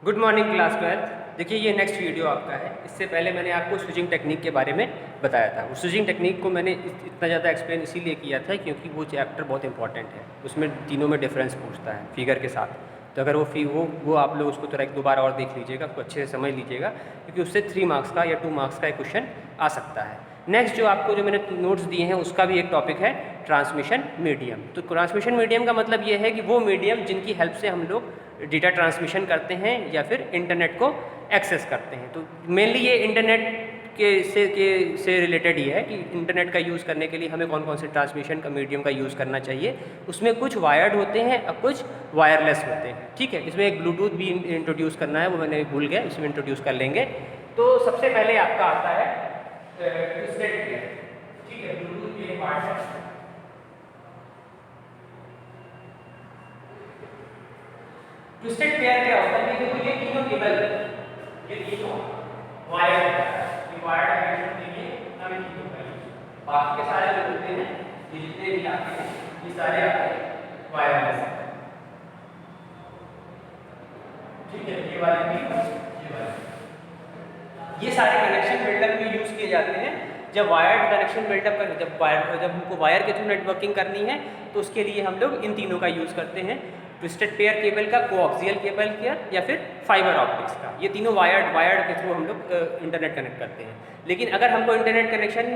Good morning class 12। देखिए ये next video आपका है। इससे पहले मैंने आपको स्विचिंग टेक्निक के बारे में बताया था। उस स्विचिंग टेक्निक को मैंने इतना ज़्यादा एक्सप्लेन इसीलिए किया था क्योंकि वो चैप्टर बहुत इंपॉर्टेंट है। उसमें तीनों में डिफरेंस पूछता है फिगर के साथ। तो अगर वो आप लोग उसको थोड़ा एक दो बार और देख लीजिएगा, उसको अच्छे से समझ लीजिएगा क्योंकि उससे 3 मार्क्स का या 2 मार्क्स का एक क्वेश्चन आ सकता है। नेक्स्ट जो मैंने नोट्स दिए हैं उसका भी एक टॉपिक है ट्रांसमिशन मीडियम। तो ट्रांसमिशन मीडियम का मतलब ये है कि वो मीडियम जिनकी हेल्प से हम लोग डेटा ट्रांसमिशन करते हैं या फिर इंटरनेट को एक्सेस करते हैं। तो मेनली ये इंटरनेट से रिलेटेड ही है कि इंटरनेट का यूज़ करने के लिए हमें कौन कौन से ट्रांसमिशन का मीडियम का यूज़ करना चाहिए। उसमें कुछ वायर्ड होते हैं और कुछ वायरलेस होते हैं। ठीक है, इसमें एक ब्लूटूथ भी इंट्रोड्यूस करना है, वो मैंने भूल गया, इसमें इंट्रोड्यूस कर लेंगे। तो सबसे पहले आपका आता है ट्विस्टेड पेयर। ठीक है, ब्लूटूथ भी एक पार्ट है। ट्विस्टेड पेयर क्या होता है? देखो ये तीनों केबल, ये तीनों वायर्ड है। ये वायर्ड कनेक्शन के लिए हम इन तीनों का यूज, बाकी के सारे जो होते हैं, ये जितने भी आते हैं, ये सारे आते हैं वायरलेस। ठीक है, ये वाले भी, ये वाले, ये सारे कनेक्शन बिल्डअप में यूज किए जाते हैं। जब वायर्ड कनेक्शन बिल्डअप कर जब हमको वायर के थ्रू नेटवर्किंग करनी है तो उसके लिए हम लोग इन तीनों का यूज़ करते हैं। ट्विस्टेड पेयर केबल का, कोएक्सियल केबल का या फिर फाइबर ऑप्टिक्स का। ये तीनों वायर्ड के थ्रू हम लोग इंटरनेट कनेक्ट करते हैं। लेकिन अगर हमको इंटरनेट कनेक्शन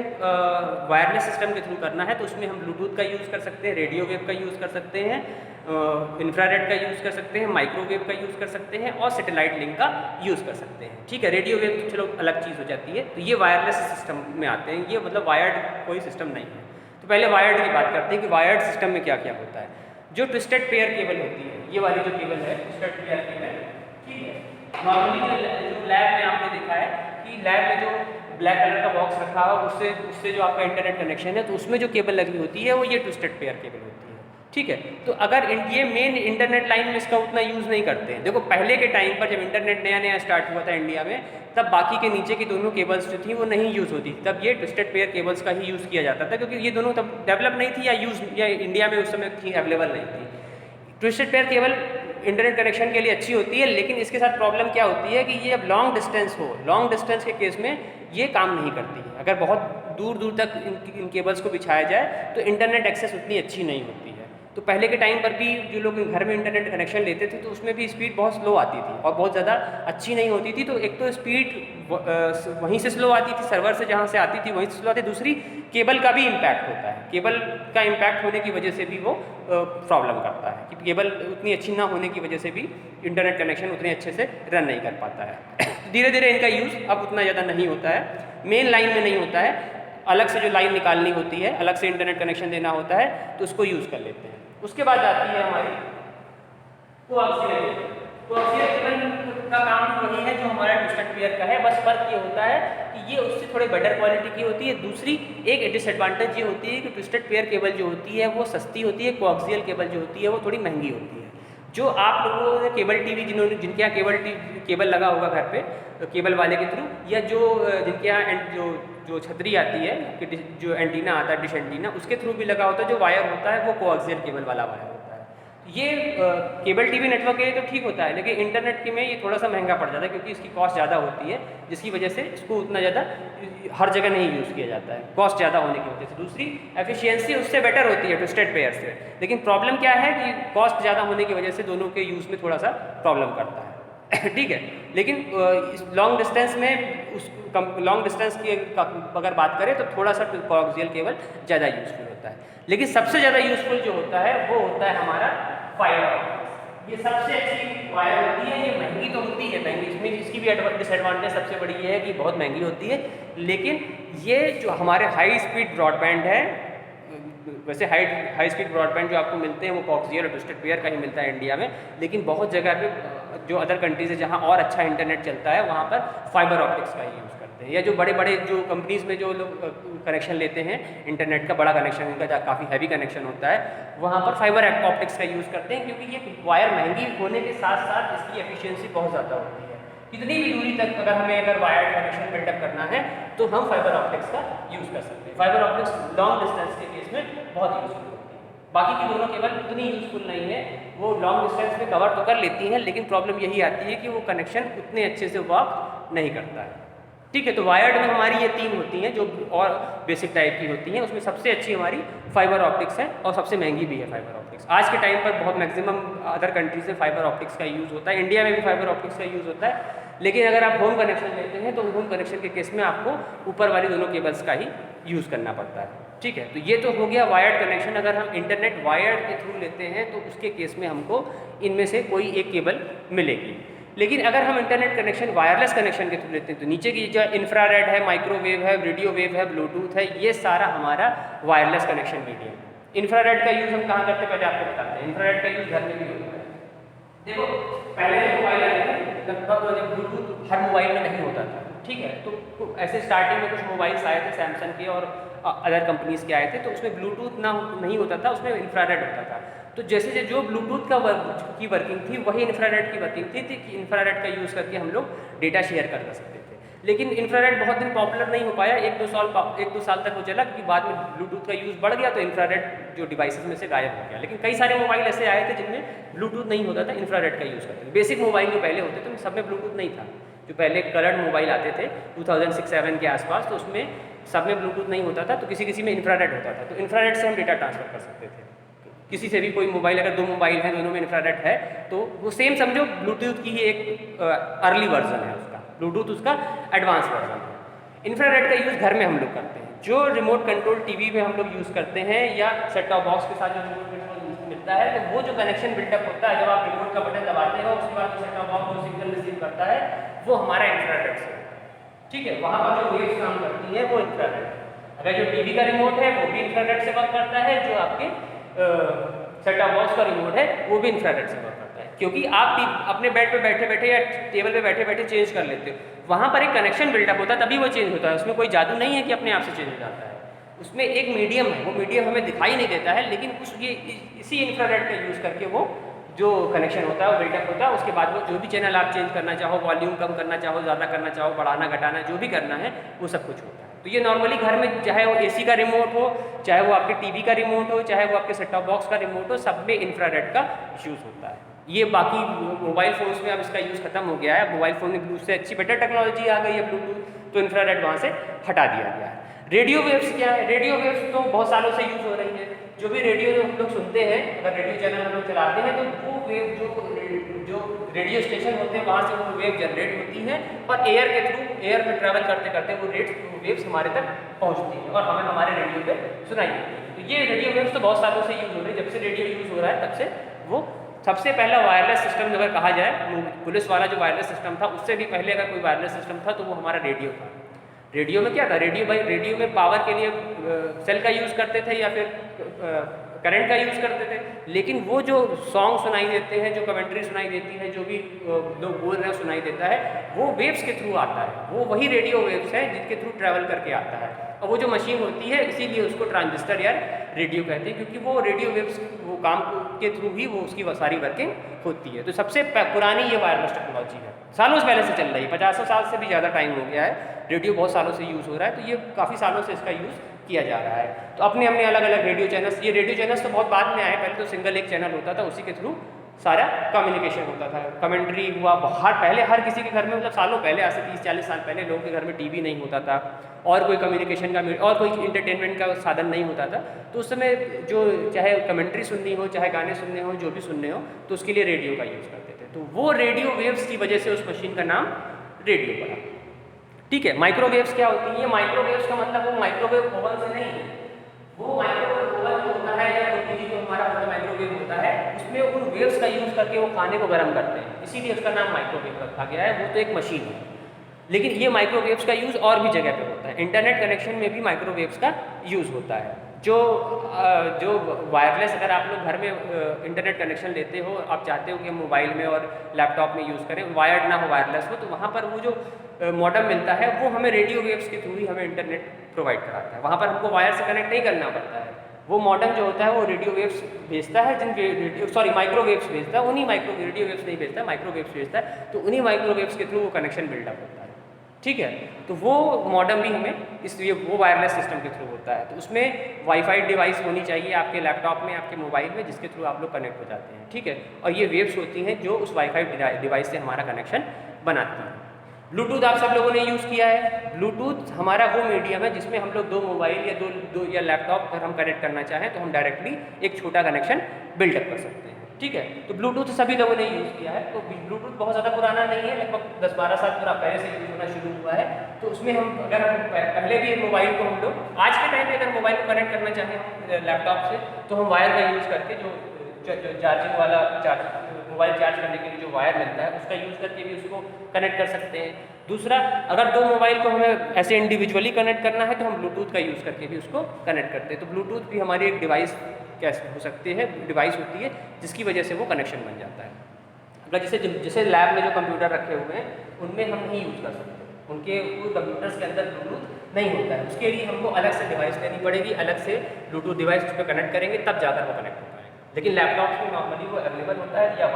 वायरलेस सिस्टम के थ्रू करना है तो उसमें हम ब्लूटूथ का यूज़ कर सकते हैं, रेडियो वेव का यूज़ कर सकते हैं, इंफ्रारेड का यूज़ कर सकते हैं, माइक्रोवेव का यूज़ कर सकते हैं और सैटेलाइट लिंक का यूज़ कर सकते हैं। ठीक है, रेडियो वेव तो चलो अलग चीज़ हो जाती है। तो ये वायरलेस सिस्टम में आते हैं, ये मतलब वायर्ड कोई सिस्टम नहीं है। तो पहले वायर्ड की बात करते हैं कि वायर्ड सिस्टम में क्या क्या होता है। जो ट्विस्टेड पेयर केबल होती है, ये वाली जो केबल है ट्विस्टेड पेयर केबल, ठीक है, नॉर्मली जो लैब में आपने देखा है कि लैब में जो ब्लैक कलर का बॉक्स रखा हो उससे जो आपका इंटरनेट कनेक्शन है तो उसमें जो केबल लगी होती है वो ये ट्विस्टेड पेयर केबल होती है। ठीक है, तो अगर ये मेन इंटरनेट लाइन में इसका उतना यूज़ नहीं करते हैं। देखो पहले के टाइम पर जब इंटरनेट नया नया स्टार्ट हुआ था इंडिया में, तब बाकी के नीचे की दोनों केबल्स जो थी वो नहीं यूज़ होती, तब ये ट्विस्टेड पेयर केबल्स का ही यूज़ किया जाता था क्योंकि ये दोनों तब डेवलप नहीं थी या इंडिया में उस समय थी, अवेलेबल नहीं थी। Twisted pair cable internet connection के लिए अच्छी होती है, लेकिन इसके साथ प्रॉब्लम क्या होती है कि ये अब लॉन्ग डिस्टेंस हो, लॉन्ग डिस्टेंस के केस में ये काम नहीं करती है। अगर बहुत दूर दूर तक इन केबल्स को बिछाया जाए तो इंटरनेट एक्सेस उतनी अच्छी नहीं होती है। तो पहले के टाइम पर भी जो लोग घर में इंटरनेट कनेक्शन लेते थे तो उसमें भी स्पीड बहुत स्लो आती थी और बहुत ज़्यादा अच्छी नहीं होती थी। तो एक तो स्पीड वहीं से स्लो आती थी, सर्वर से जहाँ से आती थी वहीं से स्लो आती थी। दूसरी, केबल का भी इम्पैक्ट होता है, केबल का इम्पैक्ट होने की वजह से भी वो प्रॉब्लम करता है कि केबल उतनी अच्छी ना होने की वजह से भी इंटरनेट कनेक्शन उतने अच्छे से रन नहीं कर पाता है। धीरे धीरे इनका यूज़ अब उतना ज़्यादा नहीं होता है, मेन लाइन में नहीं होता है, अलग से जो लाइन निकालनी होती है, अलग से इंटरनेट कनेक्शन देना होता है तो उसको यूज़ कर लेते हैं। उसके बाद आती है हमारी कोएक्सियल केबल। कोएक्सियल केबल का काम वही है जो हमारा ट्विस्टेड पेयर का है, बस फर्क ये होता है कि ये उससे थोड़े बेटर क्वालिटी की होती है। दूसरी एक डिसएडवांटेज ये होती है कि ट्विस्टेड पेयर केबल जो होती है वो सस्ती होती है, कोएक्सियल केबल जो होती है वो थोड़ी महंगी होती है। जो आप लोगों ने केबल टीवी जिनके यहाँ केबल लगा होगा घर पे केबल वाले के थ्रू, या जो जिनके यहाँ जो छतरी आती है कि जो एंटीना आता है, डिश एंटीना, उसके थ्रू भी लगा होता है, जो वायर होता है वो कोएक्सियल केबल वाला वायर होता है। ये केबल टीवी नेटवर्क के लिए तो ठीक होता है, लेकिन इंटरनेट के में ये थोड़ा सा महंगा पड़ जाता है क्योंकि इसकी कॉस्ट ज़्यादा होती है, जिसकी वजह से इसको उतना ज़्यादा हर जगह नहीं यूज़ किया जाता है, कॉस्ट ज़्यादा होने की वजह से। दूसरी, एफिशिएंसी उससे बेटर होती है ट्विस्टेड पेयर से, लेकिन प्रॉब्लम क्या है कि कॉस्ट ज़्यादा होने की वजह से दोनों के यूज़ में थोड़ा सा प्रॉब्लम करता है। ठीक है, लेकिन लॉन्ग डिस्टेंस में लॉन्ग डिस्टेंस की अगर बात करें तो थोड़ा सा कोएक्सियल केबल ज़्यादा यूज़फुल होता है। लेकिन सबसे ज़्यादा यूज़फुल जो होता है वो होता है हमारा फाइबर ऑप्टिक्स। ये सबसे अच्छी वायर होती है, ये महंगी तो होती है, महंगी इसमें इसकी भी डिसएडवांटेज सबसे बड़ी ये है कि बहुत महंगी होती है। लेकिन ये जो हमारे हाई स्पीड ब्रॉडबैंड है, वैसे हाई स्पीड ब्रॉडबैंड जो आपको मिलते हैं वो कोएक्सियल और ट्विस्टेड पेयर का ही मिलता है इंडिया में, लेकिन बहुत जगह पे जो अदर कंट्रीज है जहाँ और अच्छा इंटरनेट चलता है वहाँ पर फाइबर ऑप्टिक्स का ही यूज़ करते हैं। या जो बड़े बड़े जो कंपनीज़ में जो लोग कनेक्शन लेते हैं इंटरनेट का, बड़ा कनेक्शन इनका काफ़ी हैवी कनेक्शन होता है, वहाँ पर फाइबर ऑप्टिक्स का यूज़ करते हैं क्योंकि ये वायर महंगी होने के साथ साथ इसकी एफिशिएंसी बहुत ज़्यादा होती है। कितनी भी दूरी तक अगर वायर कनेक्शन बिल्डअप करना है तो हम फाइबर ऑप्टिक्स का यूज़ कर सकते हैं। फाइबर ऑप्टिक्स लॉन्ग डिस्टेंस के केस में बहुत यूज़फुल होती है। बाकी की दोनों केबल उतनी यूज़फुल नहीं है, वो लॉन्ग डिस्टेंस में कवर तो कर लेती हैं, लेकिन प्रॉब्लम यही आती है कि वो कनेक्शन उतने अच्छे से वर्क नहीं करता है। ठीक है, तो वायर्ड में हमारी ये 3 होती हैं जो और बेसिक टाइप की होती हैं। उसमें सबसे अच्छी हमारी फाइबर ऑप्टिक्स है और सबसे महंगी भी है फाइबर ऑप्टिक्स। आज के टाइम पर बहुत मैक्सिमम अदर कंट्रीज में फाइबर ऑप्टिक्स का यूज़ होता है, इंडिया में भी फाइबर ऑप्टिक्स का यूज़ होता है, लेकिन अगर आप होम कनेक्शन लेते हैं तो होम कनेक्शन के केस में आपको ऊपर वाली दोनों केबल्स का ही यूज़ करना पड़ता है। ठीक है, तो ये तो हो गया वायर्ड कनेक्शन। अगर हम इंटरनेट वायर्ड के थ्रू लेते हैं तो उसके केस में हमको इनमें से कोई एक केबल मिलेगी। लेकिन अगर हम इंटरनेट कनेक्शन वायरलेस कनेक्शन के थ्रू लेते हैं तो नीचे की जो इंफ्रारेड है, माइक्रोवेव है, रेडियो वेव है, ब्लूटूथ है, ये सारा हमारा वायरलेस कनेक्शन मीडियम। इंफ्रारेड का यूज़ हम कहाँ करते हैं पहले आपको बताते हैं। इंफ्रारेड का यूज़ घर में भी होता है। देखो पहले जो मोबाइल आए थे लगभग जब ब्लूटूथ हर मोबाइल में नहीं होता था, ठीक है, तो ऐसे स्टार्टिंग में कुछ मोबाइल्स आए थे सैमसंग के और अदर कंपनीज़ के आए थे, तो उसमें ब्लूटूथ नहीं होता था, उसमें इंफ्रारेड होता था। तो जैसे जो ब्लूटूथ का वर्किंग थी वही इंफ्रारेड की वर्किंग थी कि इंफ्रारेड का यूज़ करके हम लोग डेटा शेयर कर सकते थे। लेकिन इंफ्रारेड बहुत दिन पॉपुलर नहीं हो पाया, एक दो साल तक वो चला, क्योंकि बाद में ब्लूटूथ का यूज़ बढ़ गया तो इंफ्रारेड जो डिवाइसेस में से गायब हो गया। लेकिन कई सारे मोबाइल ऐसे आए थे जिनमें ब्लूटूथ नहीं होता था, इंफ्रारेड का यूज़ करते थे। बेसिक मोबाइल जो पहले होते थे सब में ब्लूटूथ नहीं था। जो पहले कलर्ड मोबाइल आते थे 2006-07 के आसपास, तो उसमें सब में ब्लूटूथ नहीं होता था, तो किसी में इंफ्रारेड होता था। तो इंफ्रारेड से हम डेटा ट्रांसफ़र कर सकते थे। किसी से भी कोई मोबाइल, अगर 2 मोबाइल हैं दोनों में इंफ्रारेड है तो वो सेम समझो ब्लूटूथ की ही एक अर्ली वर्जन है उसका, ब्लूटूथ उसका एडवांस वर्जन है। इंफ्रारेड का यूज़ घर में हम लोग करते हैं। जो रिमोट कंट्रोल टीवी में हम लोग यूज़ करते हैं या सेट टॉप बॉक्स के साथ जो रिमोट कंट्रोल मिलता है, तो वो जो कनेक्शन बिल्डअप होता है जब आप रिमोट का बटन दबाते हो उसके बाद सेट टॉप बॉक्स जो सिग्नल रिसीव करता है वो हमारा इंफ्रारेड से, ठीक है, वहाँ पर जो वेव्स काम करती है वो इंफ्रारेड है। अगर जो टीवी का रिमोट है वो भी इंफ्रारेड से वर्क करता है, जो आपके सेट टॉप बॉक्स का रिमोट है वो भी इंफ्रारेड से वर्क करता है, क्योंकि आप अपने बेड पे बैठे बैठे या टेबल पे बैठे बैठे चेंज कर लेते हो, वहाँ पर एक कनेक्शन बिल्डअप होता है तभी वो चेंज होता है। उसमें कोई जादू नहीं है कि अपने आप से चेंज हो जाता है, उसमें एक मीडियम है, वो मीडियम हमें दिखाई नहीं देता है, लेकिन इसी इंफ्रारेड का यूज़ करके वो जो कनेक्शन होता है वो बिल्डअप होता है। उसके बाद वो जो भी चैनल आप चेंज करना चाहो, वॉल्यूम कम करना चाहो, ज़्यादा करना चाहो, बढ़ाना घटाना जो भी करना है वो सब कुछ होता है। तो ये नॉर्मली घर में चाहे वो एसी का रिमोट हो, चाहे वो आपके टीवी का रिमोट हो, चाहे वो आपके सेट टॉप बॉक्स का रिमोट हो, सब में इंफ्रारेड का यूज़ होता है। ये बाकी मोबाइल फ़ोन्स में अब इसका यूज़ खत्म हो गया है। मोबाइल फ़ोन में ब्लूटूथ से अच्छी बेटर टेक्नोलॉजी आ गई है ब्लूटूथ, तो इंफ्रारेड वहाँ से हटा दिया गया है। रेडियो वेव्स क्या है? रेडियो वेव्स तो बहुत सालों से यूज़ हो रही है। जो भी रेडियो जो हम लोग सुनते हैं, अगर रेडियो चैनल हम लोग चलाते हैं तो वो वेव जो रेडियो स्टेशन होते हैं वहाँ से वो वेव जनरेट होती है और एयर के थ्रू, एयर में ट्रैवल करते करते वो वेव्स हमारे तक पहुँचती हैं और हमें हमारे रेडियो पे सुनाई देती है। तो ये रेडियो वेव्स तो बहुत सालों से यूज़ हो रही है। जब से रेडियो यूज़ हो रहा है तब से वो सबसे पहला वायरलेस सिस्टम अगर कहा जाए, पुलिस वाला जो वायरलेस सिस्टम था उससे भी पहले अगर कोई वायरलेस सिस्टम था तो वो हमारा रेडियो था। रेडियो में क्या था? रेडियो में पावर के लिए सेल का यूज़ करते थे या फिर करंट का यूज़ करते थे, लेकिन वो जो सॉन्ग सुनाई देते हैं, जो कमेंट्री सुनाई देती है, जो भी लोग बोल रहे हैं सुनाई देता है, वो वेव्स के थ्रू आता है। वो वही रेडियो वेव्स हैं जिनके थ्रू ट्रैवल करके आता है। और वो जो मशीन होती है इसीलिए उसको ट्रांजिस्टर या रेडियो कहते हैं, क्योंकि वो रेडियो वेव्स वो काम के थ्रू ही वो उसकी सारी वर्किंग होती है। तो सबसे पुरानी ये वायरलेस टेक्नोलॉजी है, सालों से पहले से चल रही है, 50 साल से भी ज़्यादा टाइम हो गया है। रेडियो बहुत सालों से यूज़ हो रहा है, तो ये काफ़ी सालों से इसका यूज़ किया जा रहा है। तो अपने अलग अलग रेडियो चैनल्स, ये रेडियो चैनल्स तो बहुत बाद में आए, पहले तो सिंगल एक चैनल होता था, उसी के थ्रू सारा कम्युनिकेशन होता था। कमेंट्री हुआ बहुत पहले, हर किसी के घर में, मतलब सालों पहले, आज से 30-40 साल पहले लोगों के घर में टीवी नहीं होता था और कोई कम्युनिकेशन का और कोई इंटरटेनमेंट का साधन नहीं होता था। तो उस समय जो चाहे कमेंट्री सुननी हो, चाहे गाने सुनने हो, जो भी सुनने हो, तो उसके लिए रेडियो का यूज़ करते थे। तो वो रेडियो वेव्स की वजह से उस मशीन का नाम रेडियो पड़ा। ठीक है, माइक्रोवेव्स क्या होती है? ये माइक्रोवेव्स का मतलब वो माइक्रोवेव ओवन से नहीं है। वो माइक्रोवेव ओवन जो होता है या बिजली जो हमारा माइक्रोवेव होता है, उसमें उन वेव्स का यूज़ करके वो खाने को गर्म करते हैं, इसीलिए उसका नाम माइक्रोवेव रखा गया है। वो तो एक मशीन है, लेकिन ये माइक्रोवेव्स का यूज़ और भी जगह पे होता है। इंटरनेट कनेक्शन में भी माइक्रोवेव्स का यूज़ होता है। जो वायरलेस, अगर आप लोग घर में इंटरनेट कनेक्शन लेते हो, आप चाहते हो कि मोबाइल में और लैपटॉप में यूज़ करें, वायर्ड ना हो, वायरलेस हो, तो वहाँ पर वो जो मॉडेम मिलता है वो हमें रेडियो वेव्स के थ्रू ही हमें इंटरनेट प्रोवाइड कराता है। वहाँ पर हमको वायर से कनेक्ट नहीं करना पड़ता है। वो मॉडेम जो होता है वो रेडियो वेव्स भेजता है, माइक्रोवेव्स भेजता है। उन्हीं रेडियो वेव्स नहीं भेजता, माइक्रोवेव्स भेजता है। तो उन्हीं माइक्रोवेव्स के थ्रू वो कनेक्शन बिल्डअप होता है। ठीक है। तो वो मॉडेम भी हमें इसलिए वो वायरलेस सिस्टम के थ्रू होता है। तो उसमें वाईफाई डिवाइस होनी चाहिए आपके लैपटॉप में, आपके मोबाइल में, जिसके थ्रू आप लोग कनेक्ट हो जाते हैं, ठीक है। और ये वेव्स होती हैं जो उस वाईफाई डिवाइस से हमारा कनेक्शन बनाती हैं। ब्लूटूथ आप सब लोगों ने यूज़ किया है। ब्लूटूथ हमारा वो मीडियम है जिसमें हम लोग दो मोबाइल या दो या लैपटॉप अगर हम कनेक्ट करना चाहें तो हम डायरेक्टली एक छोटा कनेक्शन बिल्डअप कर सकते हैं, ठीक है। तो ब्लूटूथ सभी लोगों ने यूज़ किया है। तो ब्लूटूथ बहुत ज़्यादा पुराना नहीं है, लगभग 10-12 साल पूरा पहले से यूज़ होना शुरू हुआ है। तो उसमें हम अगर हम पहले भी मोबाइल को हम लोग आज के टाइम में अगर मोबाइल को कनेक्ट करना चाहें लैपटॉप से तो हम वायर का यूज़ करके जो चार्जिंग वाला मोबाइल चार्ज करने के लिए जो वायर मिलता है उसका यूज़ करके भी उसको कनेक्ट कर सकते हैं। दूसरा, अगर दो मोबाइल को हमें ऐसे इंडिविजुअली कनेक्ट करना है तो हम ब्लूटूथ का यूज़ करके भी उसको कनेक्ट करते हैं। तो ब्लूटूथ भी हमारी एक डिवाइस कैसे हो सकती है, डिवाइस होती है जिसकी वजह से वो कनेक्शन बन जाता है। अगर जैसे लैब में जो कंप्यूटर रखे हुए हैं उनमें हम नहीं यूज़ कर सकते, उनके कंप्यूटर्स के अंदर ब्लूटूथ नहीं होता है। उसके लिए हमको अलग से डिवाइस लेनी पड़ेगी, अलग से ब्लूटूथ डिवाइस उस पर कनेक्ट करेंगे तब जाकर वो कनेक्ट हो पाएगा। लेकिन लैपटॉप्स में नॉर्मली वो अवेलेबल होता है, या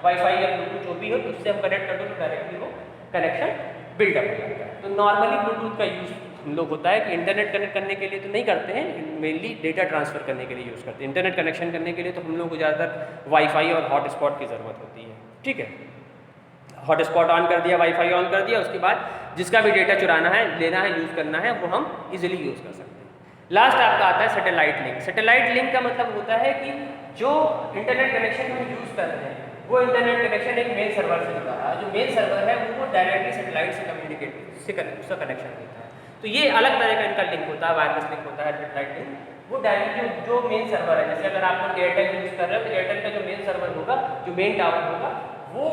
वाईफाई या ब्लूटूथ जो भी हो तो उससे हम कनेक्ट कर दो तो डायरेक्टली वो कनेक्शन बिल्डअप हो जाता है। तो नॉर्मली ब्लूटूथ का यूज़ हम लोग होता है कि इंटरनेट कनेक्ट करने के लिए तो नहीं करते हैं, मेनली डेटा ट्रांसफ़र करने के लिए यूज़ करते हैं। इंटरनेट कनेक्शन करने के लिए तो हम लोग को ज़्यादातर वाईफाई और हॉटस्पॉट की ज़रूरत होती है, ठीक है। हॉटस्पॉट ऑन कर दिया, वाईफाई ऑन कर दिया, उसके बाद जिसका भी डेटा चुराना है, लेना है, यूज़ करना है वो हम इजीली यूज़ कर सकते हैं। लास्ट आपका आता है सैटेलाइट लिंक। सैटेलाइट लिंक का मतलब होता है कि जो इंटरनेट कनेक्शन हम यूज़ कर रहे हैं वो इंटरनेट कनेक्शन एक मेन सर्वर से जुड़ा है। जो मेन सर्वर है वो डायरेक्टली सैटेलाइट से कम्युनिकेट उसका कनेक्शन होता है। तो ये अलग तरह का इनका लिंक होता है, वायरलेस लिंक होता है सैटेलाइट लिंक। वो डायरेक्टली जो मेन सर्वर है, जैसे अगर आप लोग एयरटेल यूज़ कर रहे हो तो एयरटेल का जो मेन सर्वर होगा, जो मेन टावर होगा, वो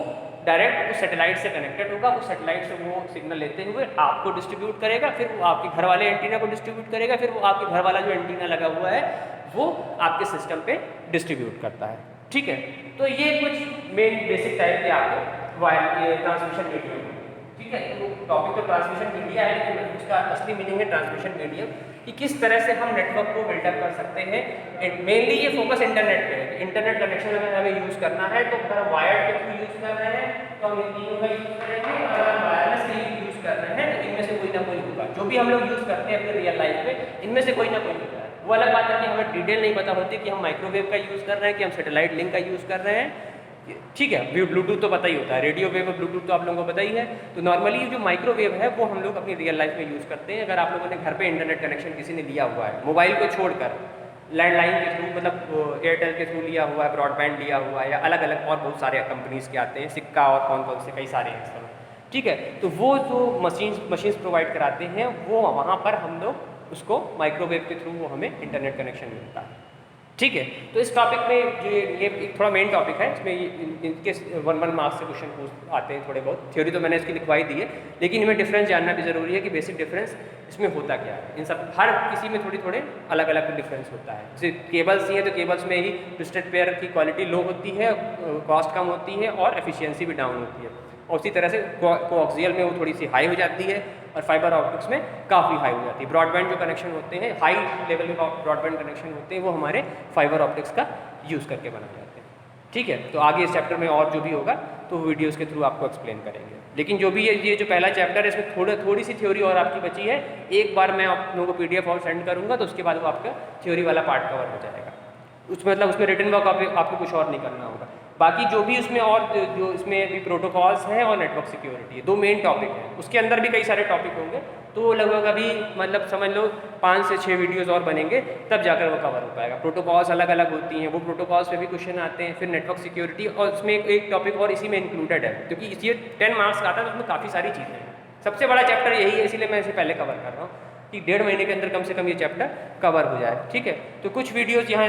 डायरेक्ट उस सैटेलाइट से कनेक्टेड होगा। उस सैटेलाइट से वो सिग्नल लेते हुए आपको डिस्ट्रीब्यूट करेगा, फिर वो आपके घर वाले एंटीना को डिस्ट्रीब्यूट करेगा, फिर वो आपके घर वाला जो एंटीना लगा हुआ है वो आपके सिस्टम पे डिस्ट्रीब्यूट करता है, ठीक है। तो ये कुछ मेन बेसिक टाइप के आपको वायर ट्रांसमिशन मीडियम, ठीक है। तो टॉपिक तो ट्रांसमिशन मीडिया है, लेकिन उसका असली मीनिंग है ट्रांसमिशन मीडियम, कि किस तरह से हम नेटवर्क को बिल्डअप कर सकते हैं। मेनली ये फोकस इंटरनेट पे है। इंटरनेट कनेक्शन अगर हमें यूज़ करना है तो अगर वायर्ड के थ्रू यूज़ कर रहे हैं तो हम इन तीनों का यूज़ करेंगे, और अगर वायरलेस के यूज़ कर रहे हैं तो इनमें से कोई ना कोई होगा। जो भी हम लोग यूज़ करते हैं अपने रियल लाइफ में, इनमें से कोई ना कोई होगा। वो अलग बात है कि हमें डिटेल नहीं पता होती कि हम माइक्रोवेव का यूज़ कर रहे हैं कि हम सैटेलाइट लिंक का यूज़ कर रहे हैं, ठीक है। ब्लूटूथ तो पता ही होता है, रेडियो वेव और ब्लूटूथ तो आप लोगों को पता ही है। तो नॉर्मली जो माइक्रोवेव है वो हम लोग अपनी रियल लाइफ में यूज़ करते हैं। अगर आप लोगों ने घर पे इंटरनेट कनेक्शन किसी ने लिया हुआ है, मोबाइल को छोड़कर लैंडलाइन के थ्रू, मतलब एयरटेल के थ्रू लिया हुआ है, ब्रॉडबैंड लिया हुआ है, या अलग अलग और बहुत सारे कंपनीज़ के आते हैं, सिक्का और कौन कौन से कई सारे हैं सब, ठीक है। तो वो जो मशीन्स प्रोवाइड कराते हैं वो वहाँ पर हम लोग उसको माइक्रोवेव के थ्रू वो हमें इंटरनेट कनेक्शन मिलता है, ठीक है। तो इस टॉपिक में जो ये एक थोड़ा मेन टॉपिक है, इसमें इनके 1 मार्क्स से क्वेश्चन आते हैं थोड़े बहुत। थ्योरी तो मैंने इसकी लिखवाई दी है, लेकिन इनमें डिफरेंस जानना भी ज़रूरी है कि बेसिक डिफरेंस इसमें होता क्या है। इन सब हर किसी में थोड़े अलग अलग डिफरेंस होता है। जैसे केबल्स ही है तो केबल्स में ही ट्विस्टेड पेयर की क्वालिटी लो होती है, कॉस्ट कम होती है और एफिशिएंसी भी डाउन होती है। और उसी तरह से कोएक्सियल में वो थोड़ी सी हाई हो जाती है और फाइबर ऑप्टिक्स में काफ़ी हाई हो जाती है। ब्रॉडबैंड जो कनेक्शन होते हैं, हाई लेवल के ब्रॉडबैंड कनेक्शन होते हैं, वो हमारे फाइबर ऑप्टिक्स का यूज़ करके बनाए जाते हैं, ठीक है। तो आगे इस चैप्टर में और जो भी होगा तो वीडियोज़ के थ्रू आपको एक्सप्लेन करेंगे। लेकिन जो भी ये जो पहला चैप्टर है इसमें थोड़ी सी थ्योरी और आपकी बची है। एक बार मैं आप लोगों को PDF और सेंड करूँगा तो उसके बाद वो आपका थ्योरी वाला पार्ट कवर हो जाएगा। मतलब उसमें रिटन वर्क आपको कुछ और नहीं करना होगा। बाकी जो भी उसमें और जो इसमें भी प्रोटोकॉल्स हैं और नेटवर्क सिक्योरिटी है, 2 मेन टॉपिक हैं। उसके अंदर भी कई सारे टॉपिक होंगे, तो लगभग अभी मतलब समझ लो 5 से 6 वीडियोज़ और बनेंगे तब जाकर वो कवर हो पाएगा। प्रोटोकॉल्स अलग अलग होती हैं, वो प्रोटोकॉल्स पे भी क्वेश्चन आते हैं। फिर नेटवर्क सिक्योरिटी, और उसमें एक टॉपिक और इसी में इंक्लूडेड है, क्योंकि इसी 10 मार्क्स का आता है तो उसमें काफ़ी सारी चीज़ें हैं। सबसे बड़ा चैप्टर यही है, इसीलिए मैं इसे पहले कवर कर रहा हूँ कि 1.5 महीने के अंदर कम से कम ये चैप्टर कवर हो जाए, ठीक है। तो कुछ वीडियोस यहाँ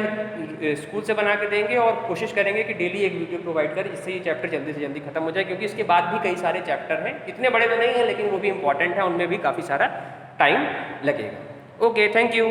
स्कूल से बना के देंगे और कोशिश करेंगे कि डेली एक वीडियो प्रोवाइड करें, जिससे ये चैप्टर जल्दी से जल्दी खत्म हो जाए, क्योंकि इसके बाद भी कई सारे चैप्टर हैं। इतने बड़े तो नहीं हैं लेकिन वो भी इंपॉर्टेंट है, उनमें भी काफ़ी सारा टाइम लगेगा। Okay, thank you.